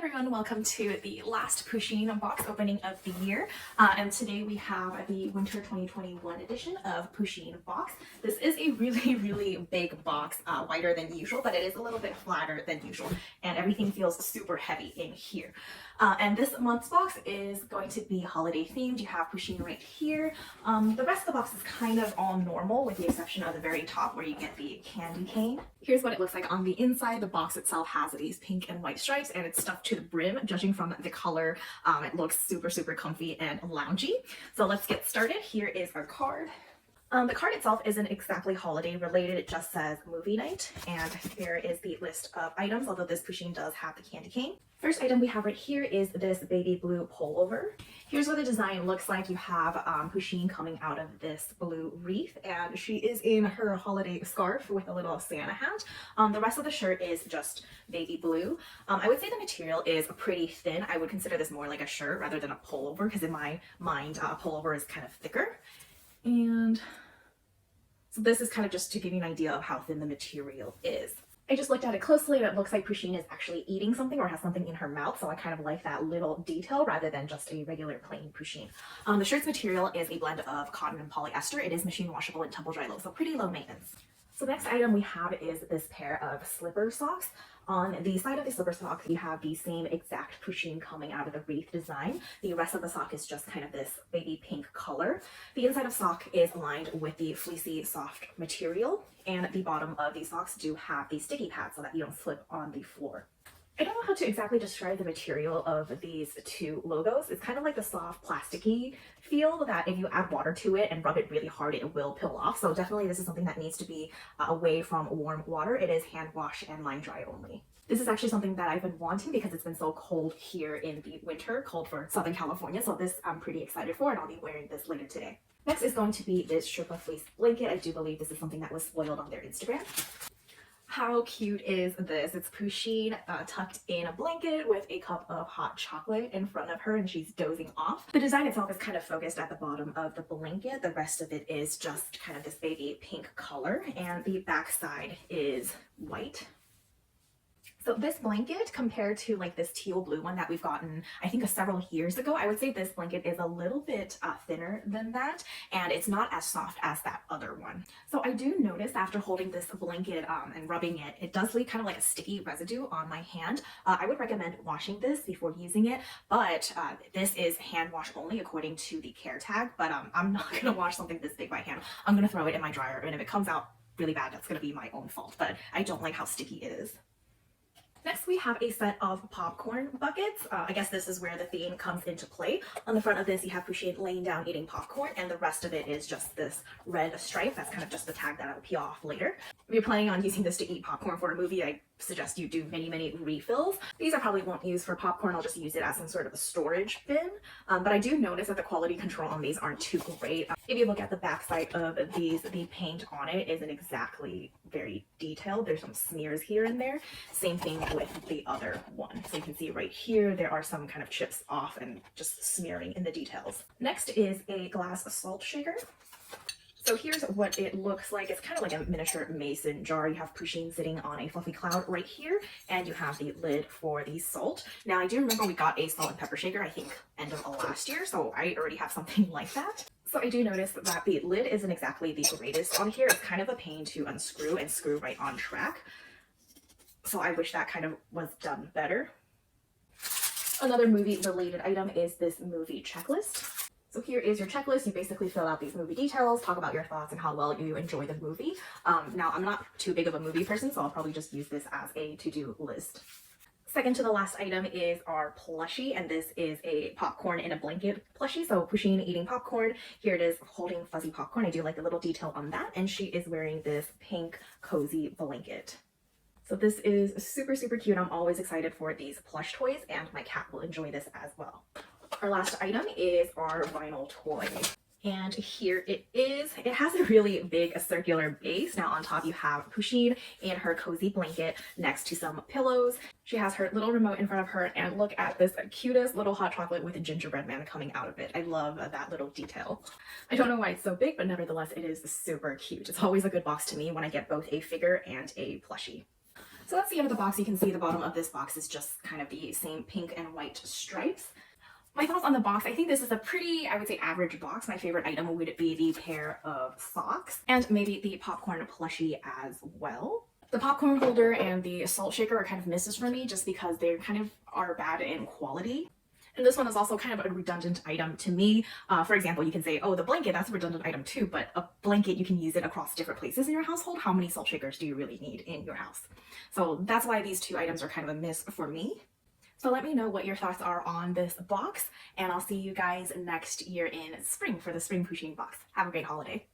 everyone, welcome to the last Pusheen box opening of the year. And today we have the winter 2021 edition of Pusheenbox. This is a really big box, wider than usual, but it is a little bit flatter than usual, and everything feels super heavy in here. And this month's box is going to be holiday themed. You have Pusheen right here. The rest of the box is kind of all normal with the exception of the very top where you get the candy cane. Here's what it looks like on the inside. The box itself has these pink and white stripes and it's stuffed to the brim. Judging from the color, it looks super comfy and loungy. So let's get started. Here is our card. The card itself isn't exactly holiday related, it just says movie night, and here is the list of items, although this Pusheen does have the candy cane. First item we have right here is this baby blue pullover. Here's what the design looks like. You have Pusheen coming out of this blue wreath, and she is in her holiday scarf with a little Santa hat. The rest of the shirt is just baby blue. I would say the material is pretty thin. I would consider this more like a shirt rather than a pullover, because in my mind, a pullover is kind of thicker. And so this is kind of just to give you an idea of how thin the material is. I just looked at it closely and it looks like Pusheen is actually eating something or has something in her mouth, so I kind of like that little detail rather than just a regular plain Pusheen. The shirt's material is a blend of cotton and polyester. It is machine washable and tumble dry low, so pretty low maintenance. So the next item we have is this pair of slipper socks. On the side of the slipper sock, you have the same exact Pusheen coming out of the wreath design. The rest of the sock is just kind of this baby pink color. The inside of sock is aligned with the fleecy soft material, and the bottom of these socks do have the sticky pads so that you don't slip on the floor. I don't know how to exactly describe the material of these two logos. It's kind of like the soft plasticky feel that if you add water to it and rub it really hard, it will peel off. So definitely this is something that needs to be away from warm water. It is hand wash and line dry only. This is actually something that I've been wanting because it's been so cold here in the winter, cold for Southern California. So this I'm pretty excited for, and I'll be wearing this later today. Next is going to be this Sherpa fleece blanket. I do believe this is something that was spoiled on their Instagram. How cute is this? It's Pusheen tucked in a blanket with a cup of hot chocolate in front of her, and she's dozing off. The design itself is kind of focused at the bottom of the blanket. The rest of it is just kind of this baby pink color, and the back side is white. So this blanket, compared to like this teal blue one that we've gotten, I think several years ago, I would say this blanket is a little bit thinner than that, and it's not as soft as that other one. So I do notice after holding this blanket and rubbing it, it does leave kind of like a sticky residue on my hand. I would recommend washing this before using it, but this is hand wash only according to the care tag, but I'm not going to wash something this big by hand. I'm going to throw it in my dryer, and if it comes out really bad, that's going to be my own fault, but I don't like how sticky it is. Next, we have a set of popcorn buckets. I guess this is where the theme comes into play. On the front of this, you have Pusheen laying down eating popcorn, and the rest of it is just this red stripe. That's kind of just the tag that I'll peel off later. If you're planning on using this to eat popcorn for a movie, I suggest you do many refills. These I probably won't use for popcorn. I'll just use it as some sort of a storage bin. But I do notice that the quality control on these aren't too great. If you look at the back side of these, the paint on it isn't exactly very detailed. There's some smears here and there. Same thing with the other one. So you can see right here, there are some kind of chips off and just smearing in the details. Next is a glass salt shaker. So here's what it looks like. It's kind of like a miniature mason jar. You have Pusheen sitting on a fluffy cloud right here, and you have the lid for the salt. Now, I do remember we got a salt and pepper shaker, I think end of last year, so I already have something like that. So I do notice that the lid isn't exactly the greatest on here. It's kind of a pain to unscrew and screw right on track. So I wish that kind of was done better. Another movie related item is this movie checklist. So here is your checklist. You basically fill out these movie details, talk about your thoughts and how well you enjoy the movie. Now, I'm not too big of a movie person, so I'll probably just use this as a to-do list. Second to the last item is our plushie, and this is a popcorn in a blanket plushie. So Pusheen eating popcorn. Here it is holding fuzzy popcorn. I do like the little detail on that, and she is wearing this pink cozy blanket. So this is super cute. I'm always excited for these plush toys, and my cat will enjoy this as well. Our last item is our vinyl toy. And here it is. It has a really big circular base. Now on top you have Pusheen in her cozy blanket next to some pillows. She has her little remote in front of her, and look at this cutest little hot chocolate with a gingerbread man coming out of it. I love that little detail. I don't know why it's so big, but nevertheless it is super cute. It's always a good box to me when I get both a figure and a plushie. So that's the end of the box. You can see the bottom of this box is just kind of the same pink and white stripes. My thoughts on the box, I think this is a pretty, I would say, average box. My favorite item would be the pair of socks and maybe the popcorn plushie as well. The popcorn holder and the salt shaker are kind of misses for me just because they kind of are bad in quality. And this one is also kind of a redundant item to me. For example, you can say, oh, the blanket, that's a redundant item too, but a blanket, you can use it across different places in your household. How many salt shakers do you really need in your house? So that's why these two items are kind of a miss for me. So let me know what your thoughts are on this box, and I'll see you guys next year in spring for the spring Pusheen box. Have a great holiday.